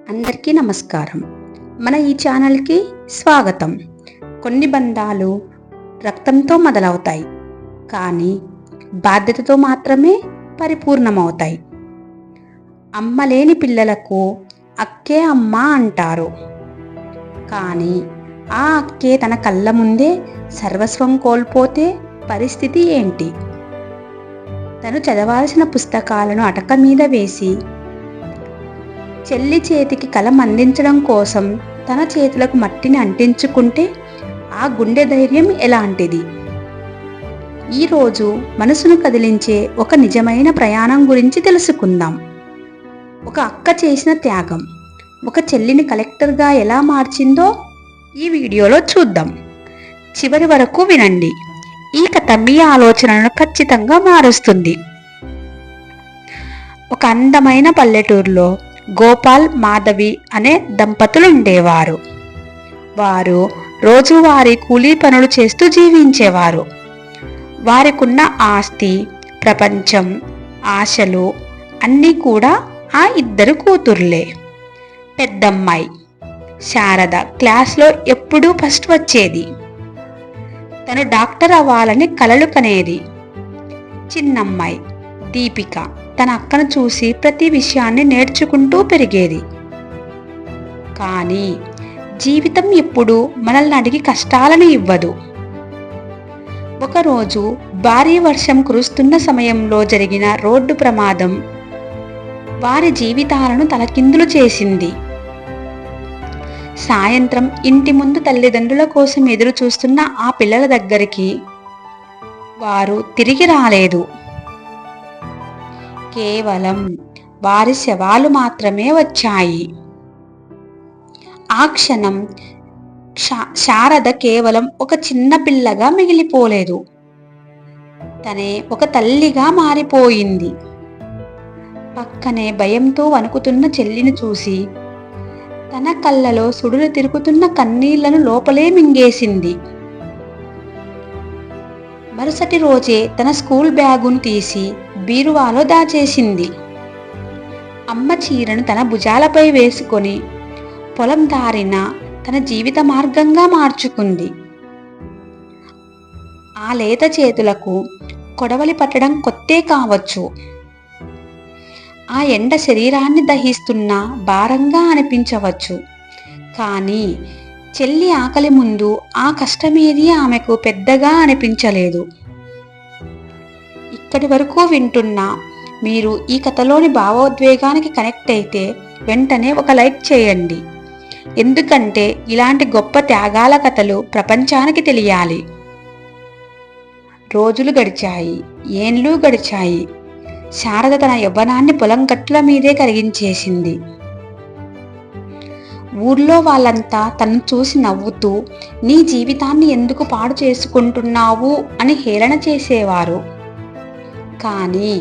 అందరికీ నమస్కారం. మన ఈ ఛానల్కి స్వాగతం. కొన్ని బంధాలు రక్తంతో మొదలవుతాయి, కానీ బాధ్యతతో మాత్రమే పరిపూర్ణమవుతాయి. అమ్మ లేని పిల్లలకు అక్కే అమ్మ అంటారు, కానీ ఆ అక్కే తన కళ్ళ ముందే సర్వస్వం కోల్పోతే పరిస్థితి ఏంటి? తను చదవాల్సిన పుస్తకాలను అటక మీద వేసి చెల్లి చేతికి కలం అందించడం కోసం తన చేతులకు మట్టిని అంటించుకుంటే ఆ గుండె ధైర్యం ఎలాంటిది? ఈరోజు మనసును కదిలించే ఒక నిజమైన ప్రయాణం గురించి తెలుసుకుందాం. ఒక అక్క చేసిన త్యాగం ఒక చెల్లిని కలెక్టర్గా ఎలా మార్చిందో ఈ వీడియోలో చూద్దాం. చివరి వరకు వినండి. ఈ కథ మీ ఆలోచనలను ఖచ్చితంగా మారుస్తుంది. ఒక అందమైన పల్లెటూరులో గోపాల్, మాధవి అనే దంపతులు ఉండేవారు. వారు రోజువారీ కూలీ పనులు చేస్తూ జీవించేవారు. వారికున్న ఆస్తి, ప్రపంచం, ఆశలు అన్నీ కూడా ఆ ఇద్దరు కూతుర్లే. పెద్దమ్మాయి శారద క్లాస్లో ఎప్పుడూ ఫస్ట్ వచ్చేది. తను డాక్టర్ అవ్వాలని కలలు కనేది. చిన్నమ్మాయి దీపిక తన అక్కను చూసి ప్రతి విషయాన్ని నేర్చుకుంటూ పెరిగేది. కానీ జీవితం ఎప్పుడూ మనల్ని అడిగి కష్టాలను ఇవ్వదు. ఒకరోజు భారీ వర్షం కురుస్తున్న సమయంలో జరిగిన రోడ్డు ప్రమాదం వారి జీవితాలను తలకిందులు చేసింది. సాయంత్రం ఇంటి ముందు తల్లిదండ్రుల కోసం ఎదురు చూస్తున్న ఆ పిల్లల దగ్గరికి వారు తిరిగి రాలేదు. కేవలం వారి శవాలు మాత్రమే వచ్చాయి. ఆ క్షణం శారద కేవలం ఒక చిన్న పిల్లగా మిగిలిపోలేదు, తనే ఒక తల్లిగా మారిపోయింది. పక్కనే భయంతో వణుకుతున్న చెల్లిని చూసి తన కళ్ళలో సుడులు తిరుగుతున్న కన్నీళ్లను లోపలే మింగేసింది. మరుసటి రోజే తన స్కూల్ బ్యాగును తీసి బీరువాలో దాచేసింది. అమ్మ చీరను తన భుజాలపై వేసుకొని పొలం దారిన తన జీవిత మార్గంగా మార్చుకుంది. ఆ లేత చేతులకు కొడవలి పట్టడం కొత్తే కావచ్చు, ఆ ఎండ శరీరాన్ని దహిస్తున్న భారంగా అనిపించవచ్చు, కానీ చెల్లి ఆకలి ముందు ఆ కష్టమేది ఆమెకు పెద్దగా అనిపించలేదు. ఇక్కడి వరకు వింటున్నా మీరు ఈ కథలోని భావోద్వేగానికి కనెక్ట్ అయితే వెంటనే ఒక లైక్ చేయండి, ఎందుకంటే ఇలాంటి గొప్ప త్యాగాల కథలు ప్రపంచానికి తెలియాలి. రోజులు గడిచాయి, ఏండ్లు గడిచాయి. శారద తన యవ్వనాన్ని పొలం గట్టుల మీదే కరిగించేసింది. ఊర్లో వాళ్ళంతా తనను చూసి నవ్వుతూ నీ జీవితాన్ని ఎందుకు పాడు చేసుకుంటున్నావు అని హేళన చేసేవారు. కానీ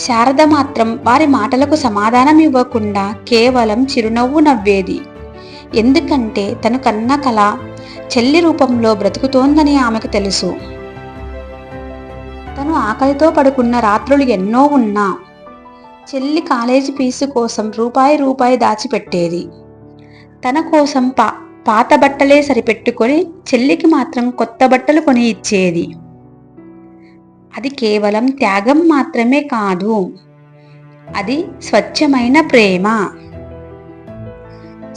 శారద మాత్రం వారి మాటలకు సమాధానం ఇవ్వకుండా కేవలం చిరునవ్వు నవ్వేది. ఎందుకంటే తను కన్న కల చెల్లి రూపంలో బ్రతుకుతోందని ఆమెకు తెలుసు. తను ఆకలితో పడుకున్న రాత్రులు ఎన్నో ఉన్నా చెల్లి కాలేజీ ఫీజు కోసం రూపాయి దాచిపెట్టేది. తన కోసం పాత బట్టలే సరిపెట్టుకొని చెల్లికి మాత్రం కొత్త బట్టలు కొని ఇచ్చేది. అది కేవలం త్యాగం మాత్రమే కాదు, అది స్వచ్ఛమైన ప్రేమ.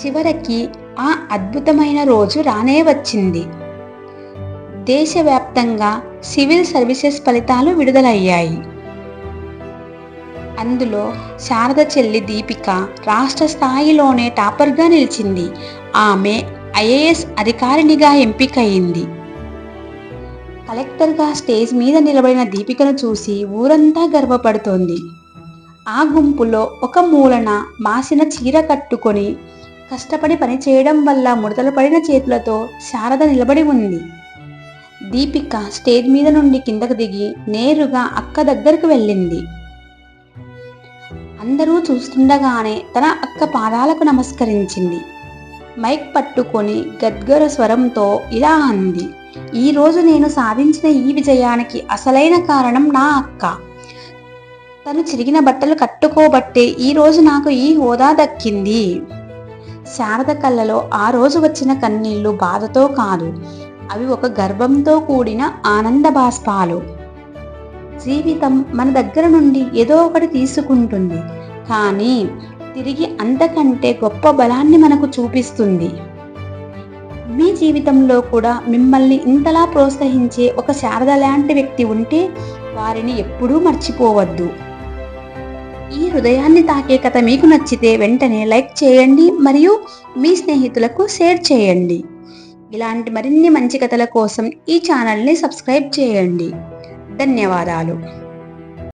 చివరికి ఆ అద్భుతమైన రోజు రానే వచ్చింది. దేశవ్యాప్తంగా సివిల్ సర్వీసెస్ ఫలితాలు విడుదలయ్యాయి. అందులో శారద చెల్లి దీపిక రాష్ట్ర స్థాయిలోనే టాపర్గా నిలిచింది. ఆమె ఐఏఎస్ అధికారినిగా ఎంపికయింది. కలెక్టర్గా స్టేజ్ మీద నిలబడిన దీపికను చూసి ఊరంతా గర్వపడుతోంది. ఆ గుంపులో ఒక మూలన మాసిన చీర కట్టుకొని కష్టపడి పనిచేయడం వల్ల ముడతలు పడిన చేతులతో శారద నిలబడి ఉంది. దీపిక స్టేజ్ మీద నుండి కిందకు దిగి నేరుగా అక్క దగ్గరకు వెళ్ళింది. అందరూ చూస్తుండగానే తన అక్క పాదాలకు నమస్కరించింది. మైక్ పట్టుకొని గద్గర స్వరంతో ఇలా అంది, ఈరోజు నేను సాధించిన ఈ విజయానికి అసలైన కారణం నా అక్క. తను చిరిగిన బట్టలు కట్టుకోబట్టే ఈరోజు నాకు ఈ హోదా దక్కింది. శారద కళ్ళలో ఆ రోజు వచ్చిన కన్నీళ్లు బాధతో కాదు, అవి ఒక గర్వంతో కూడిన ఆనంద బాష్పాలు. జీవితం మన దగ్గర నుండి ఏదో ఒకటి తీసుకుంటుంది, కానీ తిరిగి అంతకంటే గొప్ప బలాన్ని మనకు చూపిస్తుంది. మీ జీవితంలో కూడా మిమ్మల్ని ఇంతలా ప్రోత్సహించే ఒక శారద లాంటి వ్యక్తి ఉంటే వారిని ఎప్పుడూ మర్చిపోవద్దు. ఈ హృదయాన్ని తాకే కథ మీకు నచ్చితే వెంటనే లైక్ చేయండి మరియు మీ స్నేహితులకు షేర్ చేయండి. ఇలాంటి మరిన్ని మంచి కథల కోసం ఈ ఛానల్ని సబ్స్క్రైబ్ చేయండి. ధన్యవాదాలు.